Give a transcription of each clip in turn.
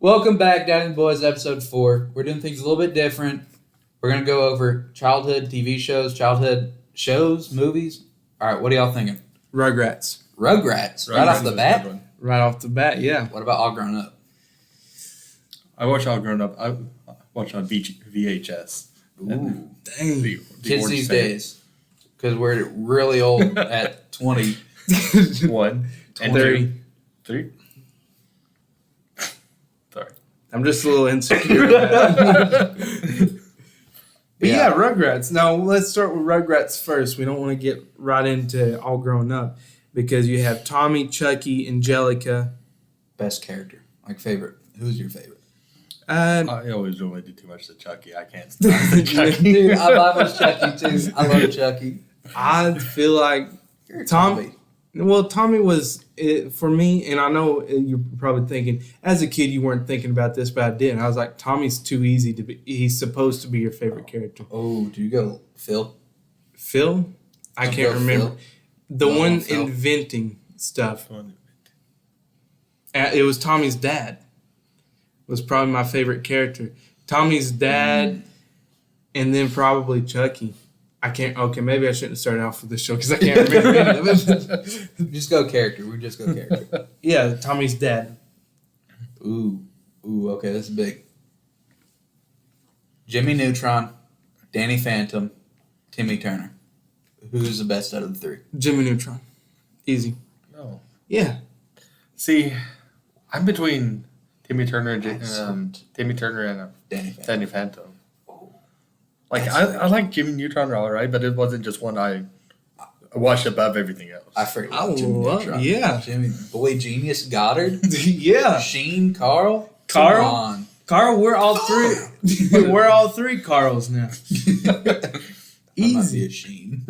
Welcome back, Down the Boys, episode 4. We're doing things a little bit different. We're going to go over childhood TV shows, movies. All right, what are y'all thinking? Rugrats. Rugrats, right off the bat? Right off the bat, yeah. What about All Grown Up? I watched All Grown Up. I watched on VHS. Ooh, dang. Kids these days, because we're really old at 20. 1 and 30. 3. Sorry. I'm just a little insecure. But yeah, Rugrats. Now, let's start with Rugrats first. We don't want to get right into All Grown Up because you have Tommy, Chucky, Angelica. Best character, like favorite. Who's your favorite? I always related too much to Chucky. I can't stand Chucky. Dude, I love Chucky too. I love Chucky. I feel like Tommy. Well, Tommy was, for me, and I know you're probably thinking, as a kid you weren't thinking about this, but I did. I was like, Tommy's too easy to be. He's supposed to be your favorite character. Oh, do you go Phil? Phil? I can't remember. Phil. The one Phil. inventing stuff. It was Tommy's dad. Was probably my favorite character. Tommy's dad, and then probably Chucky. I can't. Okay, maybe I shouldn't have started off with this show because I can't remember any of it. Just go character. We just go character. Yeah, Tommy's dad. Ooh. Okay, this is big. Jimmy Neutron, Danny Phantom, Timmy Turner. Who's the best out of the three? Jimmy Neutron. Easy. No. Yeah. See, I'm between Timmy Turner and Danny Phantom. Like I like Jimmy Neutron all right, but it wasn't just one I watched above everything else. I forgot Jimmy Neutron. Yeah. Jimmy Boy Genius Goddard. Yeah. Sheen, Carl. Carl? Come on. Carl, we're all three. We're all three Carls now. Easy as Sheen.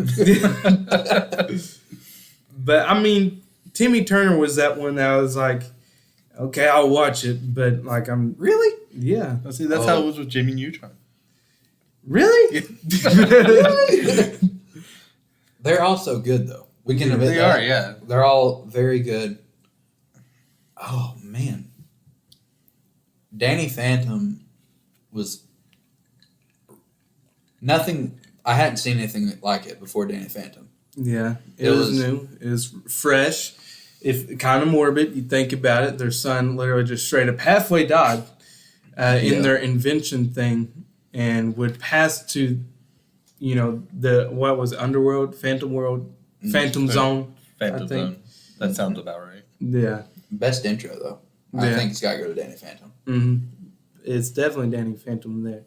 But I mean, Timmy Turner was that one that I was like, okay, I'll watch it, but like I'm Really? yeah. See, that's how it was with Jimmy Neutron. Really? They're all so good though. We can admit They that. are, yeah. They're all very good. Oh man. Danny Phantom was nothing. I hadn't seen anything like it before Danny Phantom. Yeah, it was new. It was fresh. If kind of morbid, you think about it. Their son literally just straight up halfway died in their invention thing, and would pass to, what was it, Underworld, Phantom World, Phantom Zone. Phantom Zone. That sounds about right. Yeah. Best intro though. I think it's got to go to Danny Phantom. Mm-hmm. It's definitely Danny Phantom there.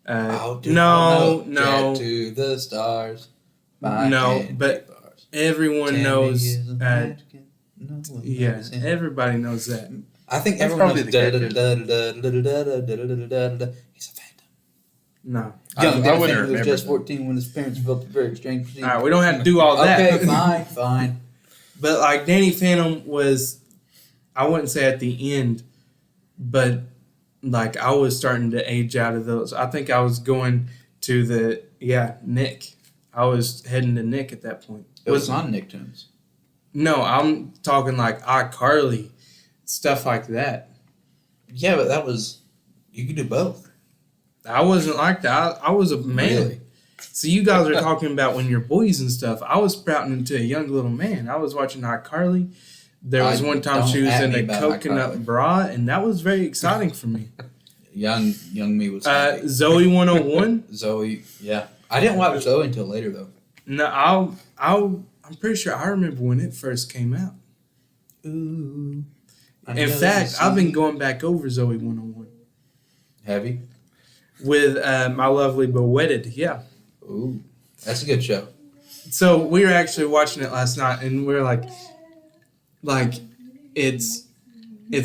No. Jet to the stars. No, but everyone knows. Yeah, everybody knows that. I think That's everyone probably knows. He's a phantom. No. Young I Danny wouldn't Phantom was remember just that. 14 when his parents built the very exchange All procedure. right, we don't have to do all that. Okay, fine. But like Danny Phantom was, I wouldn't say at the end, but like I was starting to age out of those. I think I was going to Nick. I was heading to Nick at that point. It was on Nicktoons. No, I'm talking like iCarly, stuff like that. Yeah, but that was, you could do both. I wasn't like that. I was a man. Really? So you guys are talking about when you're boys and stuff. I was sprouting into a young little man. I was watching iCarly. There was one time she was in a coconut bra, and that was very exciting for me. Young me was happy. Zoe 101. Zoe, yeah. I didn't watch Zoe until later though. No, I'm pretty sure I remember when it first came out. Ooh. In fact, I've been going back over Zoe 101. Have you? With my lovely Bewedded, yeah. Ooh, that's a good show. So we were actually watching it last night, and we are like it's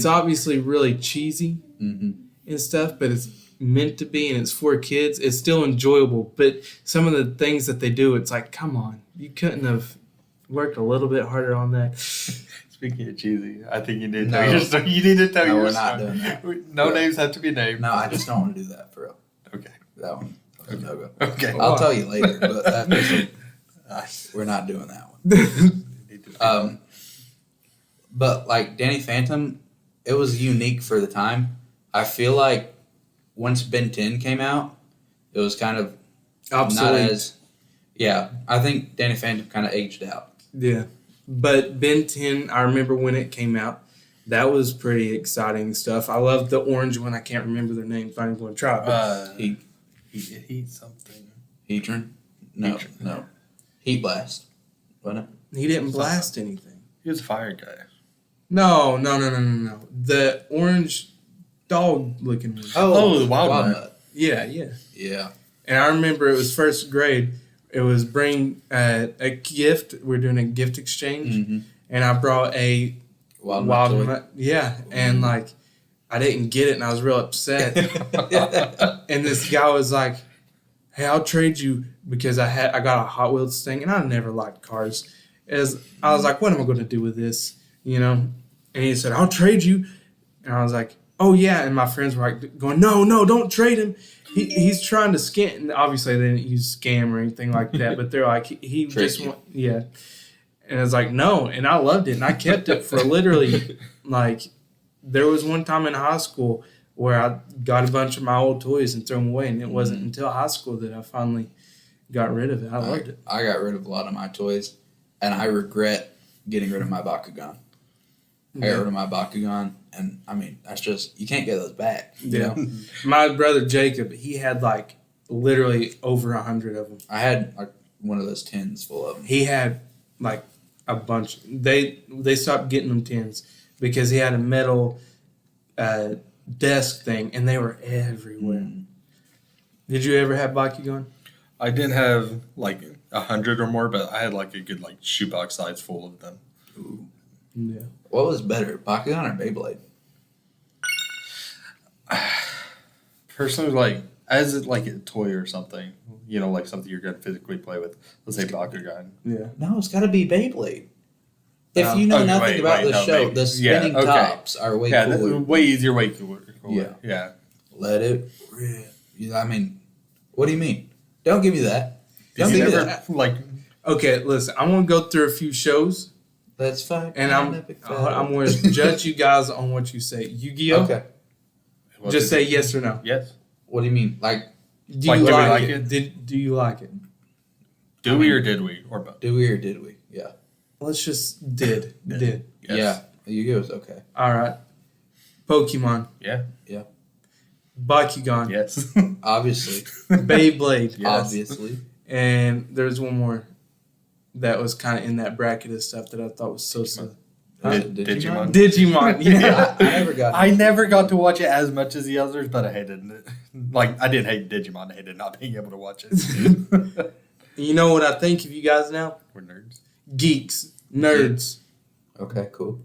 obviously really cheesy and stuff, but it's meant to be, and it's for kids. It's still enjoyable, but some of the things that they do, it's like, come on, you couldn't have worked a little bit harder on that. Speaking of cheesy, I think you need to tell your story. You need to tell your story. We're not doing that. No names have to be named. No, I just don't want to do that for real. Okay. That one. Okay. No-go. Okay. I'll tell you later, but we're not doing that one. But like Danny Phantom, it was unique for the time I feel like once Ben 10 came out, it was kind of Obsolete. not as. Yeah, I think Danny Phantom kind of aged out. Yeah. But Ben 10, I remember when it came out. That was pretty exciting stuff. I love the orange one. I can't remember their names. Not even going to try. But Heat something. Heatran? No. Heat Blast. Wasn't it? he didn't blast anything. He was a fire guy. No. The orange dog-looking one. Oh, the Wild Nut. Yeah. Yeah. And I remember it was first grade. It was bring a gift. We're doing a gift exchange. Mm-hmm. And I brought a Wild Nut. Yeah. And, like, I didn't get it, and I was real upset. And this guy was like, hey, I'll trade you because I got a Hot Wheels thing, and I never liked cars. I was like, what am I going to do with this? You know? And he said, I'll trade you. And I was like, oh, yeah. And my friends were like going, no, don't trade him. He's trying to scam. And obviously, they didn't use scam or anything like that, but they're like, he just want, yeah. And I was like, no. And I loved it. And I kept it for literally, like, there was one time in high school where I got a bunch of my old toys and threw them away. And it wasn't until high school that I finally got rid of it. I loved it. I got rid of a lot of my toys, and I regret getting rid of my Bakugan. I got rid of my Bakugan, and, I mean, that's just, you can't get those back. You know? My brother Jacob, he had, like, literally over 100 of them. I had, like, one of those tins full of them. He had, like, a bunch. They stopped getting them tins because he had a metal desk thing, and they were everywhere. Did you ever have Bakugan? I didn't have like 100 or more, but I had like a good like shoebox size full of them. Ooh. Yeah. What was better, Bakugan or Beyblade? Personally, like as it, like a toy or something, you know, like something you're gonna physically play with. Let's say Bakugan. Yeah. No, it's got to be Beyblade. If you know nothing about the show, the spinning tops are way cooler. Way easier, way cooler. Yeah. Let it rip. I mean, what do you mean? Don't give me that. Don't give me that. Like, okay, listen. I'm gonna go through a few shows, Let's fight. and I'm going to judge you guys on what you say. Yu-Gi-Oh. Okay. Just say yes or no. Yes. What do you mean? Like, Do you like it? Do you like it? Do we or did we or both? did we or did we? Yeah. Let's just did. Yes. Yeah. Yu-Gi-Oh is okay. All right. Pokemon. Yeah. Bakugan. Yes. Obviously. Beyblade. Yes. Obviously. And there's one more that was kind of in that bracket of stuff that I thought was so silly. Digimon. Digimon. Yeah. I never got to watch it as much as the others, but I hated it. Like, I didn't hate Digimon. I hated not being able to watch it. You know what I think of you guys now? We're nerds. Geeks. Nerds. Okay, cool.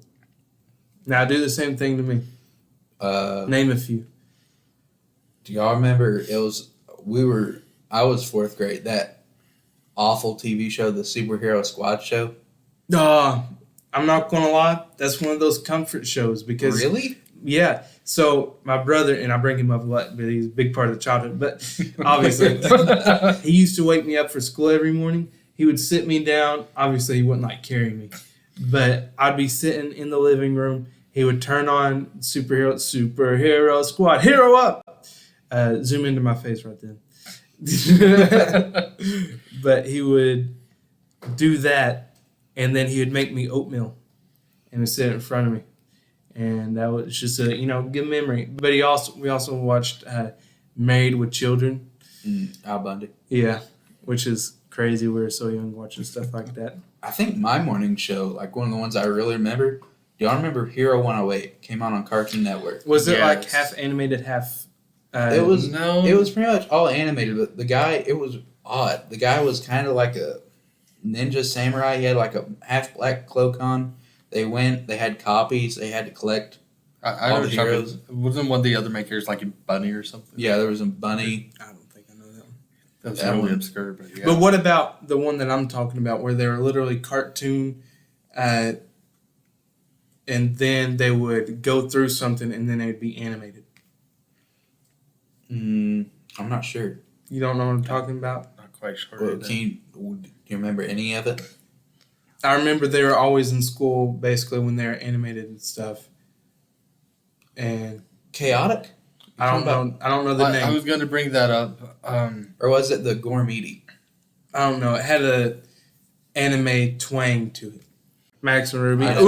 Now do the same thing to me. Name a few. Do y'all remember I was fourth grade, that awful TV show, the Superhero Squad show? I'm not going to lie. That's one of those comfort shows because... Really? Yeah. So my brother, and I bring him up a lot, but he's a big part of the childhood. But obviously, he used to wake me up for school every morning. He would sit me down. Obviously, he wouldn't like carry me. But I'd be sitting in the living room. He would turn on Superhero Squad. Hero up! Zoom into my face right then. But he would do that, and then he would make me oatmeal and would sit in front of me. And that was just a good memory. But we also watched Married with Children. Al Bundy. Yeah, which is crazy. We were so young watching stuff like that. I think my morning show, like one of the ones I really remember. Do y'all remember Hero 108? Came out on Cartoon Network. Was it like half animated, half? It was pretty much all animated. But the guy, it was odd. The guy was kind of like a ninja samurai. He had like a half black cloak on. They had copies. They had to collect all the heroes. Wasn't one of the other makers like a bunny or something? Yeah, there was a bunny. I don't think I know that one. That's really obscure, but yeah. But what about the one that I'm talking about where they were literally cartoon, and then they would go through something and then they'd be animated? I'm not sure. You don't know what I'm talking about? Not quite sure. Well, do you remember any of it? I remember they were always in school basically when they were animated and stuff. And Chaotic? I don't know the name. I was going to bring that up. Or was it the Gourmety? I don't know. It had a anime twang to it. Max and Ruby. Max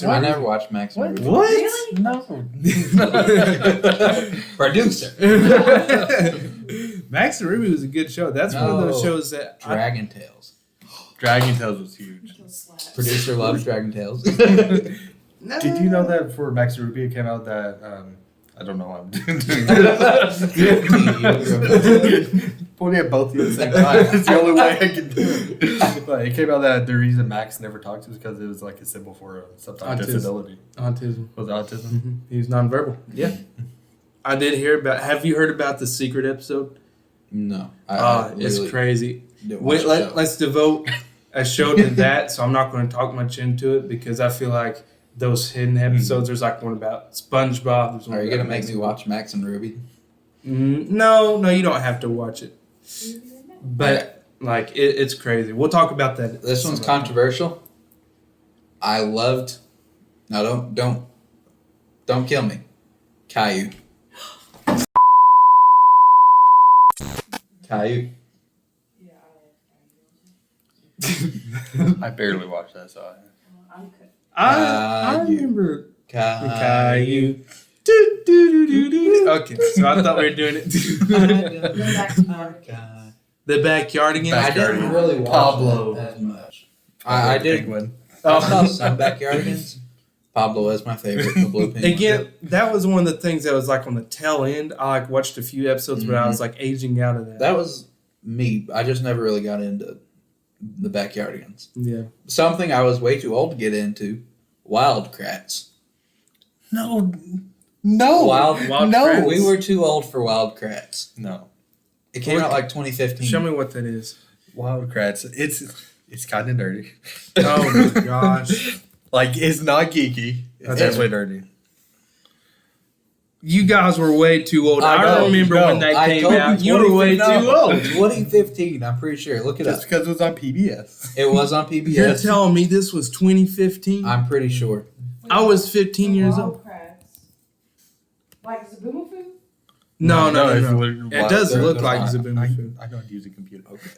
and Ruby. I never watched Max and Ruby. What? Really? No. Producer. Max and Ruby was a good show. That's one of those shows that Dragon Tales. Dragon Tales was huge. Producer loves Dragon Tales. Did you know that for Max and Ruby it came out that I don't know how I'm doing that. Pointing at both of you at the same time. It's the only way I can do it. But it came out that the reason Max never talked is because it was like a symbol for some type of disability. Autism. Was it autism? Mm-hmm. He's nonverbal. Yeah. I did hear about. Have you heard about the secret episode? No. It's crazy. Let's devote a show to that. So I'm not going to talk much into it because I feel like those hidden episodes. There's like one about SpongeBob. Are you gonna make me watch Max and Ruby? No, you don't have to watch it. But like it's crazy. We'll talk about that. This one's controversial. I loved. No, don't kill me. Caillou. Caillou. I barely watched that, so I remember Caillou. Okay, so I thought we were doing it. The Backyardigans. I didn't really watch Pablo as much. I did. I saw some Backyardigans. Pablo is my favorite. The blue penguin. Again, that was one of the things that was like on the tail end. I like watched a few episodes, but I was like aging out of that. That was me. I just never really got into the Backyardigans. Yeah. Something I was way too old to get into. Wildcrats. No. No. Wildcrats? We were too old for Wildcrats. No. It came out like 2015. Show me what that is. Wildcrats. It's kind of dirty. Oh my gosh. Like, it's not geeky. It's definitely dirty. You guys were way too old. I remember when they came out. You were way too old. 2015, I'm pretty sure. Look it up. Just because it was on PBS. It was on PBS. You're telling me this was 2015? I'm pretty sure. I was 15 years old. Like Zaboomafoo? No. It does look like Zaboomafoo. I know how to use a computer. Okay.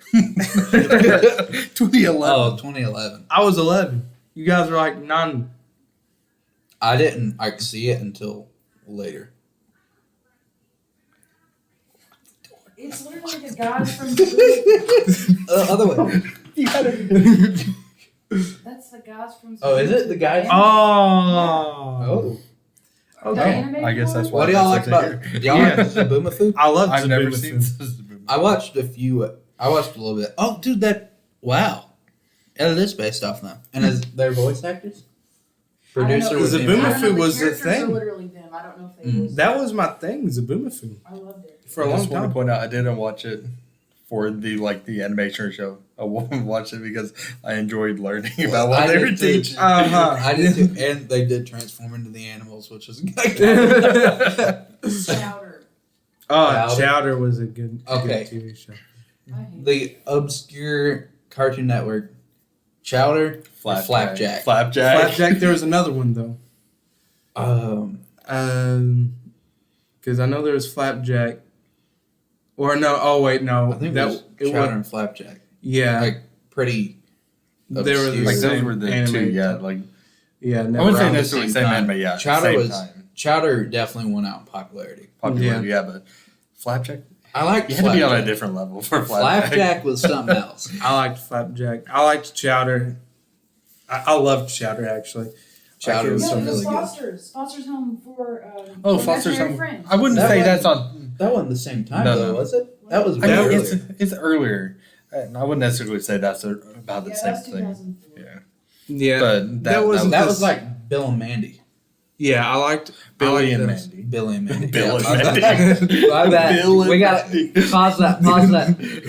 2011. Oh, 2011. I was 11. You guys were like 9. I didn't see it until later. It's literally the guys from Zaboomafoo. Other way. That's the guys from Zaboomafoo. Oh, is it the guy? Oh. Okay. I guess that's What do y'all like about? Do y'all like Zaboomafoo? I love I've never Zaboomafoo. seen Zaboomafoo. I watched a few. I watched a little bit. Oh, dude, wow. It is based off them. And is their voice actors? Producer was Zaboomafoo was the thing. Are literally them. I don't know if they was. That was my thing, Zaboomafoo. I loved it. For a long I just want time. to point out I didn't watch it for the animation show. I watched it because I enjoyed learning about what they were teaching. I did too, and they did transform into the animals, which was Chowder. Chowder was a good TV show. The obscure Cartoon Network. Chowder, Flapjack. Flapjack. There was another one though. Because I know there was Flapjack. Or no, oh wait, no. I think that Chowder and Flapjack. Yeah. Like pretty obscure. They were Like those were the two, yeah. Like yeah, I wouldn't say necessarily same anime, yeah. Chowder definitely won out in popularity. Yeah, but Flapjack. I liked You had to be on a different level for Flapjack. Flapjack was something else. I liked Flapjack. I liked Chowder. I loved Chowder actually. Chowder was No, it was really good. Foster's Home for Foster's Home. Friends. I wouldn't say that's on. That wasn't the same time No. though, was it? That was I way mean, earlier. it's earlier. And I wouldn't necessarily say that's about the same that's thing. 2004. Yeah. Yeah, But that was like Bill and Mandy. Yeah, I liked Billy and those. Mandy. Billy and Mandy. Bill Yeah, and my Mandy. bad. My bad. Bill and We got pause that.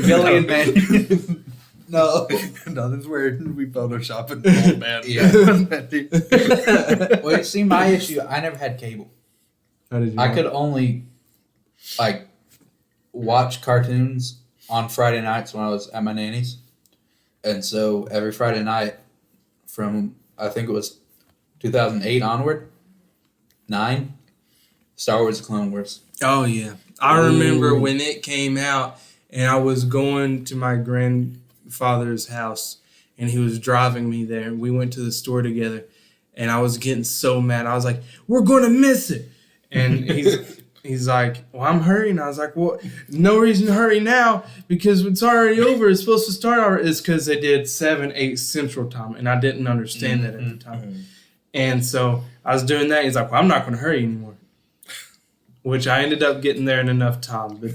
Billy and Mandy. No. No, this is where we Photoshop an old man. Yeah. Mandy. Well, see, my issue, I never had cable. How did you? I could only watch cartoons on Friday nights when I was at my nanny's, and so every Friday night from I think it was 2008 onward, 9, Star Wars: The Clone Wars. Oh yeah, I remember when it came out, and I was going to my grandfather's house, and he was driving me there. We went to the store together, and I was getting so mad. I was like, "We're gonna miss it," and he's like, "Well, I'm hurrying." I was like, "Well, no reason to hurry now because it's already over. It's supposed to start over." It's because they did 7, 8 Central Time, and I didn't understand that at the time. And so I was doing that. He's like, "Well, I'm not gonna hurry anymore." Which I ended up getting there in enough time. But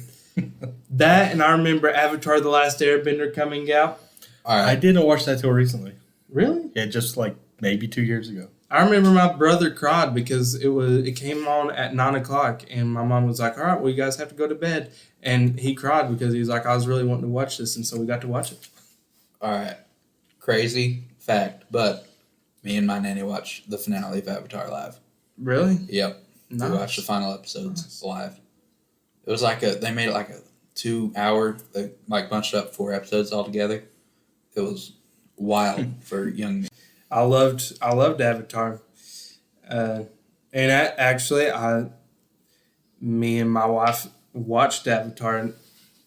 that, and I remember Avatar: The Last Airbender coming out. All right. I didn't watch that till recently. Really? Yeah, just like maybe 2 years ago. I remember my brother cried because it came on at 9:00, and my mom was like, "All right, well, you guys have to go to bed." And he cried because he was like, "I was really wanting to watch this," and so we got to watch it. All right. Crazy fact, but me and my nanny watched the finale of Avatar live. Really? Yep. Nice. We watched the final episodes live. It was like they made it like a 2-hour, they like bunched up 4 episodes all together. It was wild for young men. I loved Avatar, me and my wife watched Avatar. And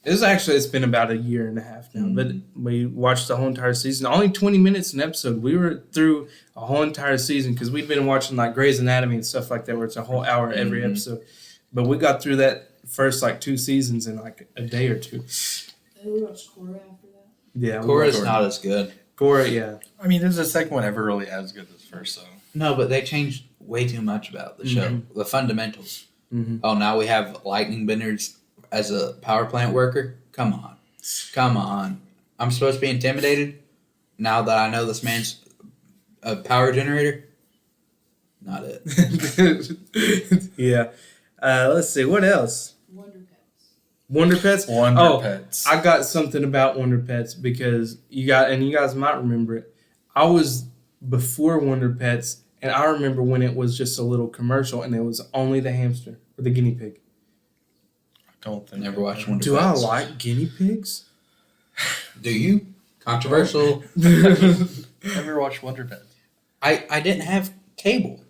it's been about 1.5 years now, but we watched the whole entire season. Only 20 minutes an episode. We were through a whole entire season because we'd been watching like Grey's Anatomy and stuff like that, where it's a whole hour every episode. But we got through that first like 2 seasons in like a day or 2. We watched Korra after that. Yeah, Korra's not as good. Korra, yeah. I mean, this is the second one ever really as good as first, so. No, but they changed way too much about the show. The fundamentals. Mm-hmm. Oh, now we have lightning benders as a power plant worker? Come on. I'm supposed to be intimidated now that I know this man's a power generator? Not it. Yeah. Let's see. What else? Wonder Pets. Wonder Pets? Pets. I got something about Wonder Pets because you guys might remember it. I was before Wonder Pets, and I remember when it was just a little commercial, and it was only the hamster or the guinea pig. Don't think. Never watched Wonder Do Pets. I like guinea pigs? Do you? Controversial. Never watched Wonder Pets. I didn't have cable.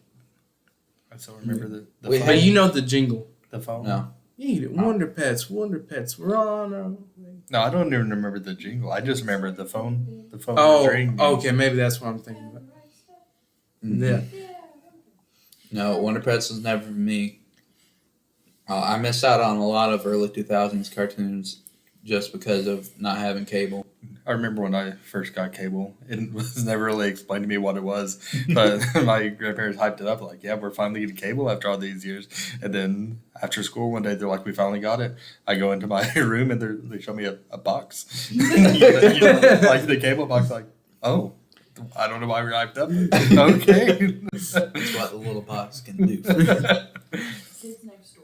I still remember the We phone. But you know the jingle. The phone. No. Eat it. Wonder Pets, we're on our way. No, I don't even remember the jingle. I just remember the phone. The phone. Oh, ring. okay. Maybe that's what I'm thinking about. Yeah. No, Wonder Pets was never for me. I missed out on a lot of early 2000s cartoons just because of not having cable. I remember when I first got cable. It was never really explained to me what it was, but my grandparents hyped it up like, "Yeah, we're finally getting cable after all these years." And then after school one day, they're like, "We finally got it." I go into my room and they show me a box, like the cable box. Like, oh, I don't know why we're hyped up. Okay, That's what the little box can do. Kids Next Door.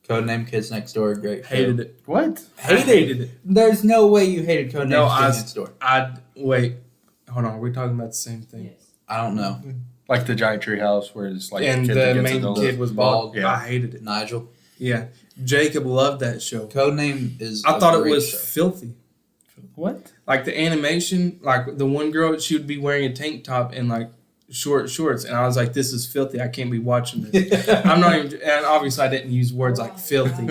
Codename Kids Next Door, great show. Hated it. what? Hated it. There's no way you hated Codename No, Kids Next Door. Wait. Hold on. Are we talking about the same thing? Yes. I don't know. Like the giant tree house where it's like And kid that the gets main adult. kid was bald. Yeah. I hated it. Nigel. Yeah. Jacob loved that show. Codename is I a thought it great was show. filthy. What? Like the animation, like the one girl, she would be wearing a tank top and like short shorts, and I was like, "This is filthy. I can't be watching this." I'm not even, and obviously I didn't use words like filthy.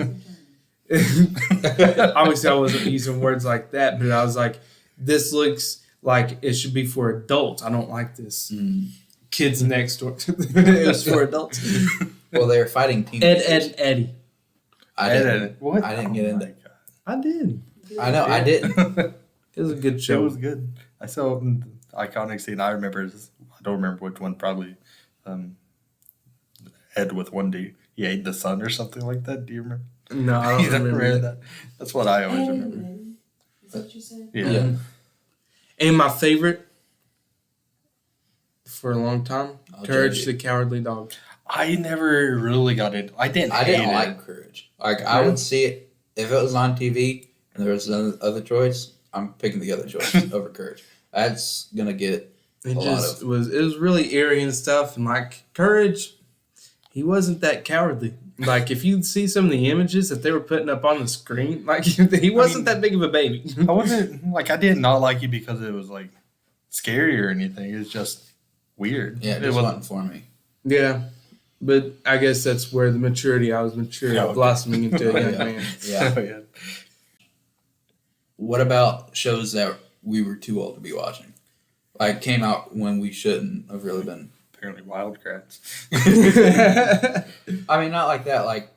Obviously I wasn't using words like that, but I was like, "This looks like it should be for adults. I don't like this." Kids Next Door. It was for adults. Well, they were fighting teenagers. Ed and Eddie. I didn't. What? I didn't get into it. I did. I know, I didn't. It was a good It show. was good. I saw the iconic scene. I remember. I don't remember which one. Probably Ed with one D. He ate the sun or something like that. Do you remember? No, I You don't remember that. that. That's what I always remember. Is that what you said? Yeah. And my favorite for a long time, Oh, Courage JD. the Cowardly Dog. I never really got into. I didn't hate it. like Courage. Like I would see it if it was on TV and there was another choice. I'm picking the other choice over Courage. That's gonna get It lot just was really eerie and stuff, and like Courage, he wasn't that cowardly. Like if you see some of the images that they were putting up on the screen, like he wasn't that big of a baby. I wasn't like I did not like it because it was like scary or anything. It's just weird. yeah. It it just was wasn't for me. Yeah. But I guess that's where I was mature, blossoming into a young man. Yeah. What about shows that we were too old to be watching? Like, came out when we shouldn't have really been. Apparently Wildcrats. I mean, not like that. Like,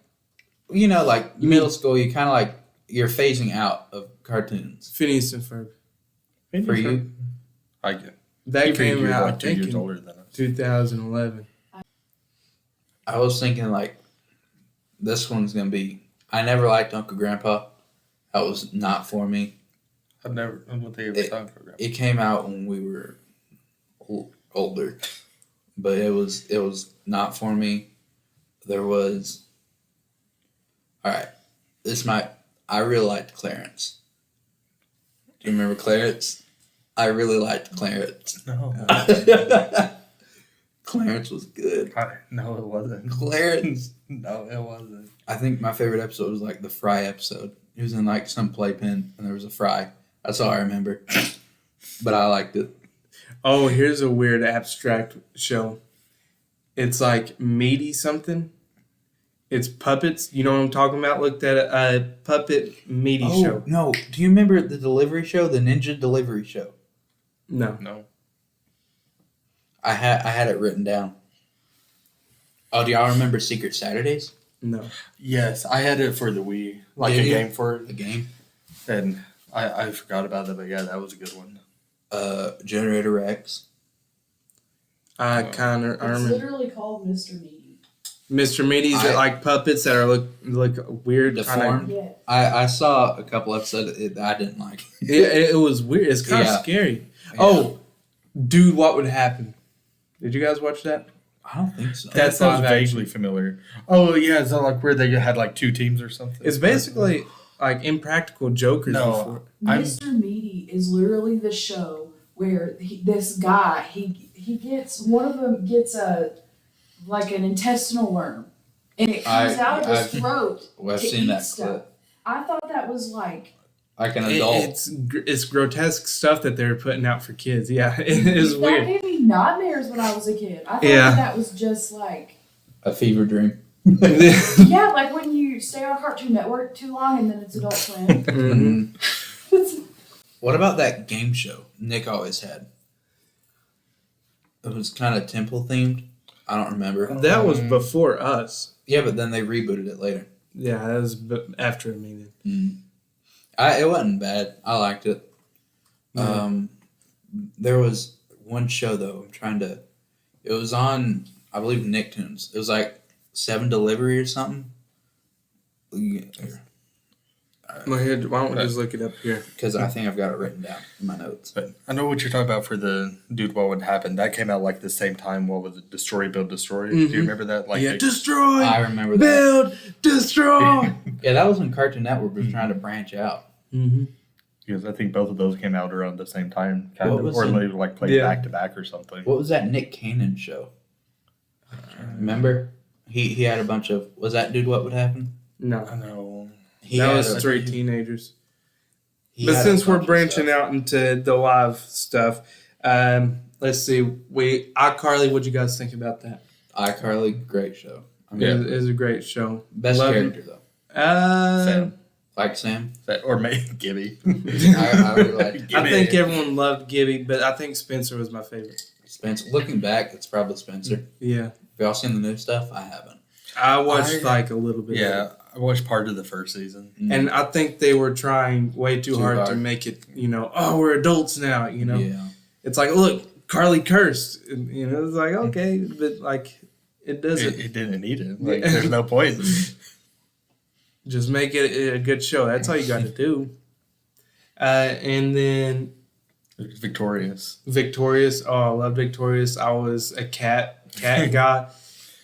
like middle school, you kind of like, you're phasing out of cartoons. Phineas and Ferb. For you? I get That came out, like 2 years in older than us. 2011. I was thinking, like, this one's going to be... I never liked Uncle Grandpa. That was not for me. I don't think I ever saw it. It came out when we were older. But it was not for me. There was... Alright. I really liked Clarence. Do you remember Clarence? I really liked Clarence. No. Clarence was good. No, it wasn't. Clarence. No, it wasn't. I think my favorite episode was like the Fry episode. He was in like some playpen and there was a fry. That's all I remember. But I liked it. Oh, here's a weird abstract show. It's like meaty something. It's puppets. You know what I'm talking about? Looked at a puppet meaty show. No. Do you remember the delivery show? The Ninja Delivery Show? No. I had it written down. Oh, do y'all remember Secret Saturdays? No. Yes, I had it for the Wii. Like a game for it. A game? And I forgot about it, but yeah, that was a good one. Generator Rex. I remember. It's literally called Mr. Meaty. Mr. Meaty's like puppets that are look weird. Deformed? Yeah. I saw a couple episodes. I didn't like it. It was weird. It's kind of scary. Yeah. Oh, dude, what would happen? Did you guys watch that? I don't think so. That sounds vaguely familiar. Oh, yeah. Is that like where they had like 2 teams or something? It's basically like Impractical Jokers. No. Mr. Meaty is literally the show where this guy, he gets, one of them gets like an intestinal worm. And it comes out of his throat I've to seen eat that stuff. clip. I thought that was like an adult. It's grotesque stuff that they're putting out for kids. Yeah, it is that weird. gave me nightmares when I was a kid. I thought that was just like A fever dream. yeah, like when you stay on Cartoon Network too long and then it's Adult Swim. Mm-hmm. What about that game show Nick always had? It was kind of temple themed. I don't remember. That was before us. Yeah, but then they rebooted it later. Yeah, that was after a meeting. It wasn't bad. I liked it. There was one show though. It was on, I believe, Nicktoons. It was like 7 Delivery or something. Well, here, why don't we just look it up here? Because I think I've got it written down in my notes. But I know what you're talking about for the Dude, What Would Happen. That came out like the same time. What was it? Destroy, Build, Destroy. Do you remember that? Like destroy. I remember that. Build, destroy. Yeah, that was when Cartoon Network was trying to branch out. Mm-hmm. Because I think both of those came out around the same time, kind What of, was or it? they like played back to back or something. What was that Nick Cannon show? Remember? He had a bunch of... Was that Dude, What Would Happen? No. I know. That was 3 teenagers. But since we're branching out into the live stuff, let's see. iCarly, what'd you guys think about that? iCarly, great show. I mean, It is a great show. Best character, though. Sam. Like Sam? Or maybe Gibby. I really liked I think everyone loved Gibby, but I think Spencer was my favorite. Spencer. Looking back, it's probably Spencer. Yeah. Have y'all seen the new stuff? I haven't. I watched like a little bit. Yeah, I watched part of the first season. And I think they were trying way too hard to make it, we're adults now, Yeah. It's like, look, Carly cursed. It's like, okay, but like, it doesn't. It didn't need it. Like, there's no point. Just make it a good show. That's all you got to do. And then Victorious. Oh, I love Victorious. I was a cat guy.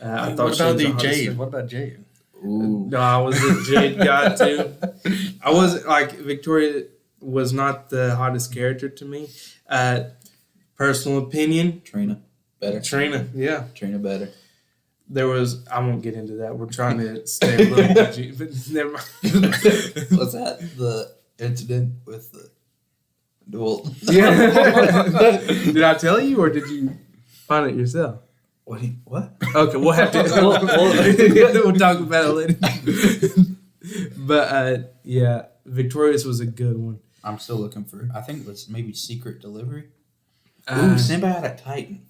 I thought What about Jade? What about Jade? Ooh. No, I was a Jade guy too. I wasn't like Victoria was not the hottest character to me. Personal opinion. Trina. Better. Yeah. Trina better. There was, I won't get into that. We're trying to stay a little PG, but never mind. Was that the incident with the duel? Yeah. Did I tell you or did you find it yourself? What? Okay, we'll have to. We'll talk about it later. But yeah, Victorious was a good one. I'm still looking for. I think it was maybe Secret Delivery. Uh, Symbiotic Titan.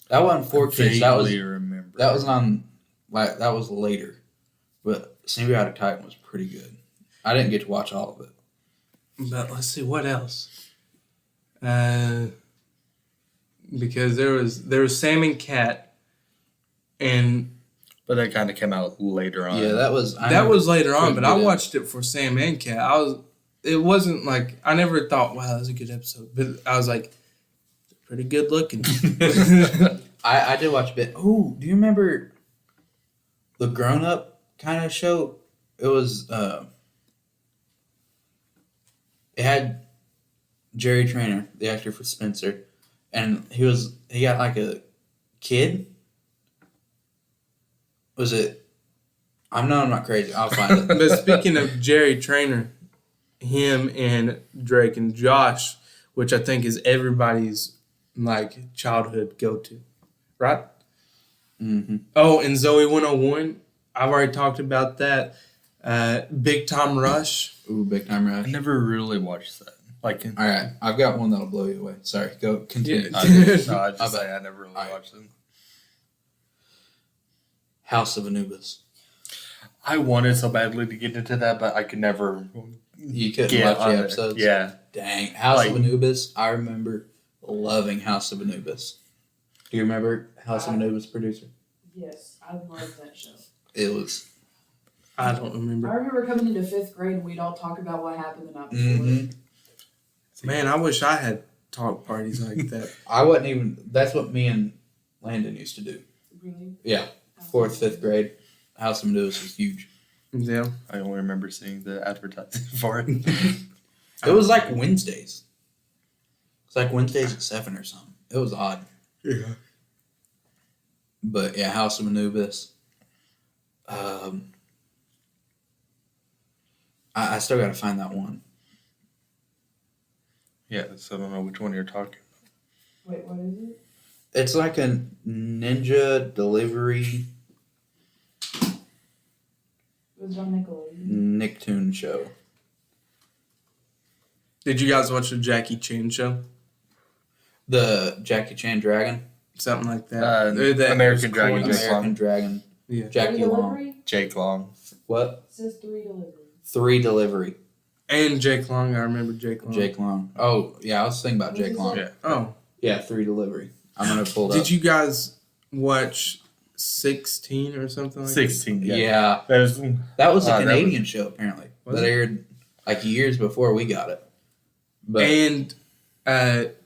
That wasn't for kids. That was remember. that was on like that was later, but Symbiotic Titan was pretty good. I didn't get to watch all of it. But let's see what else. Because there was Sam and Cat, and But that kind of came out later on. Yeah, that was later on. But I good. watched it for Sam and Cat. It wasn't like I never thought, wow, that was a good episode. But I was like, pretty good looking. I did watch a bit. Oh, do you remember the grown up kind of show? It was it had Jerry Trainer, the actor for Spencer, and he got like a kid. Was it? I'm not crazy. I'll find it. But speaking of Jerry Trainer, him and Drake and Josh, which I think is everybody's like childhood go to, right? Mm-hmm. Oh, and Zoe 101. I've already talked about that. Big Time Rush. Ooh, Big Time Rush. I never really watched that. Like, All right, I've got one that'll blow you away. Sorry, go continue. Yeah. I just say I never really watched them. House of Anubis. I wanted so badly to get into that, but I could never. You couldn't get watch on the it. episodes? Yeah. Dang. House of Like- Anubis. I remember loving House of Anubis. Do you remember House of Anubis, producer? Yes, I love that show. It was. I don't I remember. remember coming into 5th grade and we'd all talk about what happened the night before. Mm-hmm. Man, I wish I had talk parties like that. I wasn't even. That's what me and Landon used to do. Really? Yeah. 4th, 5th grade. House of Anubis was huge. Yeah. I only remember seeing the advertising for it. It was like Wednesdays. It's like Wednesdays at 7 or something. It was odd. Yeah. But yeah, House of Anubis. I still gotta find that one. Yeah, so I don't know which one you're talking. Wait, what is it? It's like a ninja delivery It was on Nickelodeon. Nicktoon show. Did you guys watch the Jackie Chan show? The Jackie Chan Dragon. Something like that. American Dragon. coins. American Dragon. Yeah. Jackie 3 Long. delivery? Jake Long. What? It says 3 delivery. 3 delivery. And Jake Long. I remember Jake Long. Jake Long. Oh, yeah, I was thinking about Jake Long. Yeah. Oh. Yeah, 3 delivery. I'm gonna pull it up. Did you guys watch 16 or something like 16. Yeah. That was, That was a that Canadian show, apparently. Was That it? aired like years before we got it. that? But And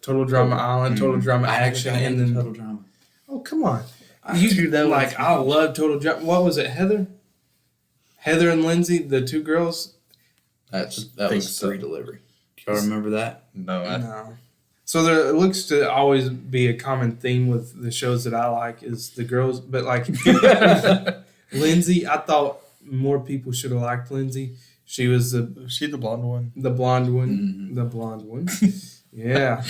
Total Drama Island, Total Drama I haven't Action, got and into then Total Drama. oh come on, Dude, that like was- I love Total Drama. What was it, Heather? Heather and Lindsay, the two girls. That think was so. 3 delivery. Do y'all remember that? No, No. So there it looks to always be a common theme with the shows that I like is the girls, but like Lindsay, I thought more people should have liked Lindsay. She was was she the blonde one? the blonde one, Mhm. the blonde one. Yeah.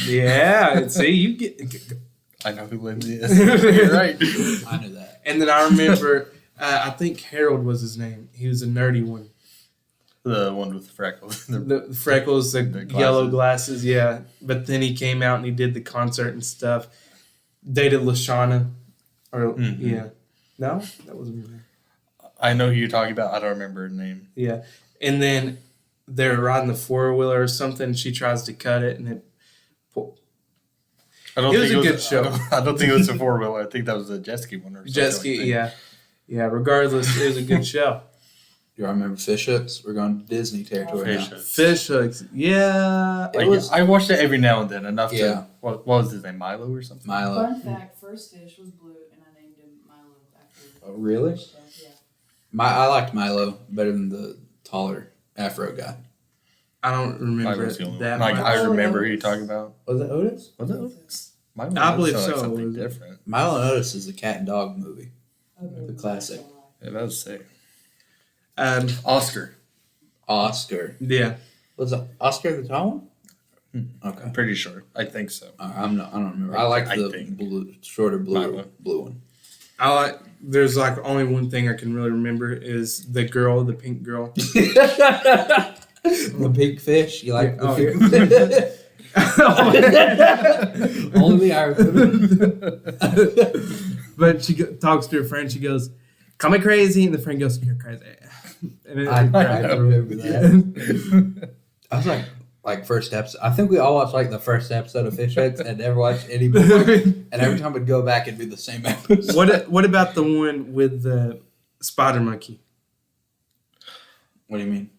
See, you get. I know who Lindsay is. You're right. I knew that. And then I remember, I think Harold was his name. He was a nerdy one. The one with the freckles. The freckles, the The yellow glasses, yeah. But then he came out and he did the concert and stuff. Dated Lashana. Or, Mhm. yeah. No? That wasn't her name. I know who you're talking about. I don't remember her name. Yeah. And then they're riding the four-wheeler or something. She tries to cut it and it. I don't It was think a good show. I don't think it was a 4-wheeler. I think that was a jet ski one or something. Jet ski, like that. yeah. Yeah, regardless, it was a good show. Do y'all remember Fish Hooks? We're going to Disney territory Fish now. Hooks. Fish hooks, yeah. Like, It was- I watched it every now and then enough Yeah. to. What was his name? Milo or something? Milo. Fun fact: first fish was blue, and I named him Milo after. Oh, really? Fish stuff, yeah. I liked Milo better than the taller Afro guy. I don't remember Milo's the only that one. Like much. I remember who you're talking about. Was it Otis? Was it Otis? Milo I believe sounded like so. Something different. Milo and Otis is the cat and dog movie. Okay, The classic. that's all Yeah, that was sick. Oscar. Oscar. Yeah. Was it Oscar the tall one? Okay. I'm pretty sure. I think so. I don't remember. I like I the think. shorter blue Milo. one. There's like only one thing I can really remember is the pink girl. The pink fish. You like the pink? Only the Irish. But she talks to her friend. She goes, "Call me crazy," and the friend goes, "You're crazy." And I remember that. I was like first episode. I think we all watched like the first episode of Fish Heads and never watched any more. And every time we'd go back, it'd be the same episode. What about the one with the spider monkey? What do you mean?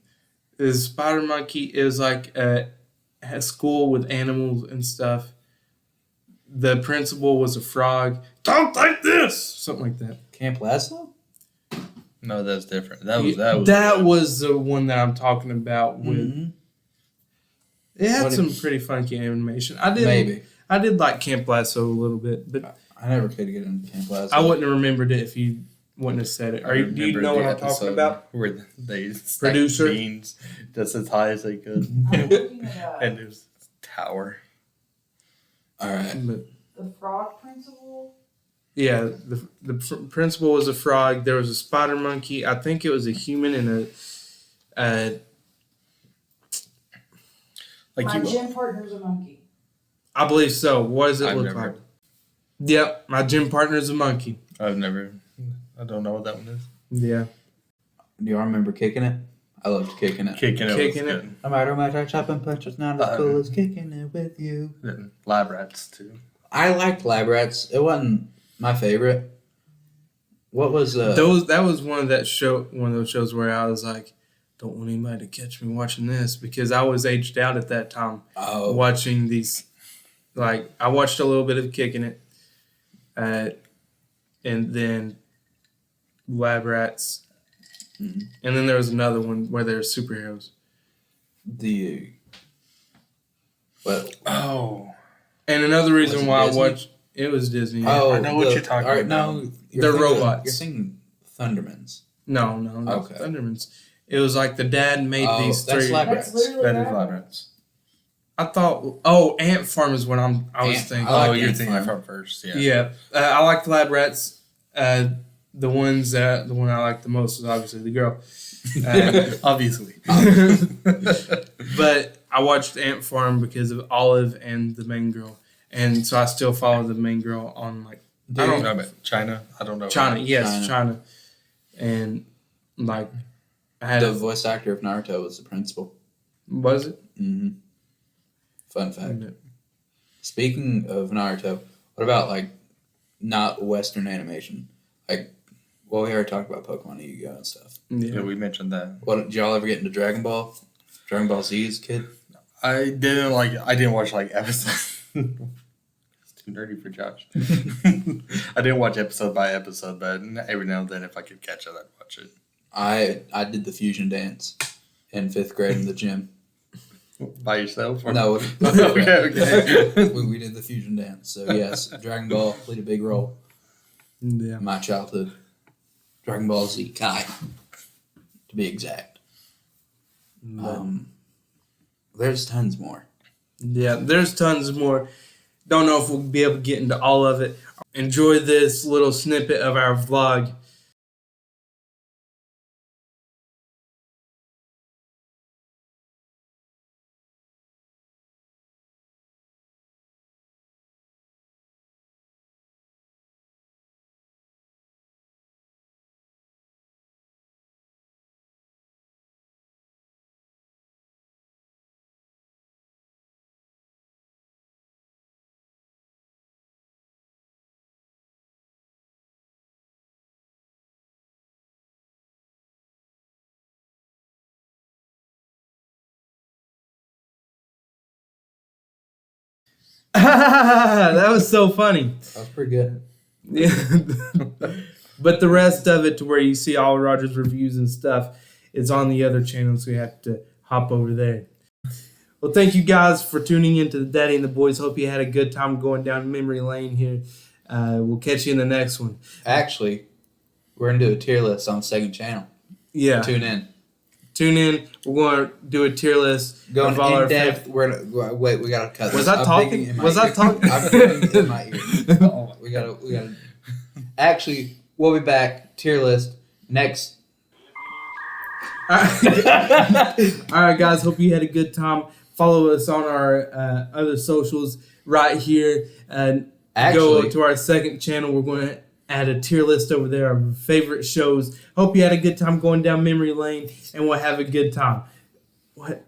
The spider monkey is like a school with animals and stuff. The principal was a frog. Don't think this! Something like that. Camp Laszlo? No, that's different. That was the one that I'm talking about with. Mm-hmm. It had some pretty funky animation. I did like Camp Laszlo a little bit, but I never could get into Camp Laszlo. I wouldn't have remembered it if you wouldn't have said it. Do you know what I'm talking about? Where they stacked beans just as high as they could, and there's a tower. All right. The frog principal. Yeah, the principal was a frog. There was a spider monkey. I think it was a human and a my gym partner's a monkey. I believe so. What does it look like? Yep, my gym partner's a monkey. I don't know what that one is. Yeah. Do you all remember Kicking It? I loved Kicking It. Kicking it. No matter how much I chop and punch, it's not as cool as Kicking It with you. Lab Rats, too. I liked Lab Rats. It wasn't my favorite. What was that was one of those shows where I was like, don't want anybody to catch me watching this, because I was aged out at that time. Watching these, like, I watched a little bit of Kicking It, and then Lab Rats, and then there was another one where they're superheroes. And another reason why Disney? I watched it was Disney. I know what you're talking about. No, they're robots. You're thinking Thundermans. No, okay. Thundermans. It was like the dad made these three. That's Lab Rats. That is Lab Rats. I thought. Ant Farm is what I was thinking. You're thinking Ant Farm first. Yeah. Yeah, I like Lab Rats. The one I like the most is obviously the girl. Obviously. But I watched Ant Farm because of Olive and the main girl, and so I still follow the main girl on like. I don't know about China. I don't know. China, and like. The voice actor of Naruto was the principal. Was it? Mm-hmm. Fun fact. Mm-hmm. Speaking of Naruto, what about like not Western animation? Like, well, we already talked about Pokemon Yu-Gi-Oh! And stuff. Yeah, we mentioned that. What did y'all ever get into Dragon Ball? Dragon Ball Z as a kid? I didn't watch like episodes. It's too nerdy for Josh. I didn't watch episode by episode, but every now and then, if I could catch it, I'd watch it. I did the fusion dance in 5th grade in the gym. By yourself? Or? No. Okay. we did the fusion dance. So, yes, Dragon Ball played a big role in my childhood. Dragon Ball Z Kai, to be exact. There's tons more. Yeah, there's tons more. Don't know if we'll be able to get into all of it. Enjoy this little snippet of our vlog. That was so funny. That was pretty good. Yeah. But the rest of it, to where you see all Roger's reviews and stuff, it's on the other channel, so you have to hop over there. Well, thank you guys for tuning in to the Daddy and the Boys. Hope you had a good time going down memory lane here. We'll catch you in the next one. Actually, we're going to do a tier list on the second channel. Yeah. Tune in. We're going to do a tier list. Going in depth. Wait, we got to cut this. Was I talking? I'm talking in my ear. We got to. Actually, we'll be back. Tier list next. All right, guys. Hope you had a good time. Follow us on our other socials right here. And go to our second channel. We're going to add a tier list over there of favorite shows. Hope you had a good time going down memory lane, and we'll have a good time. What?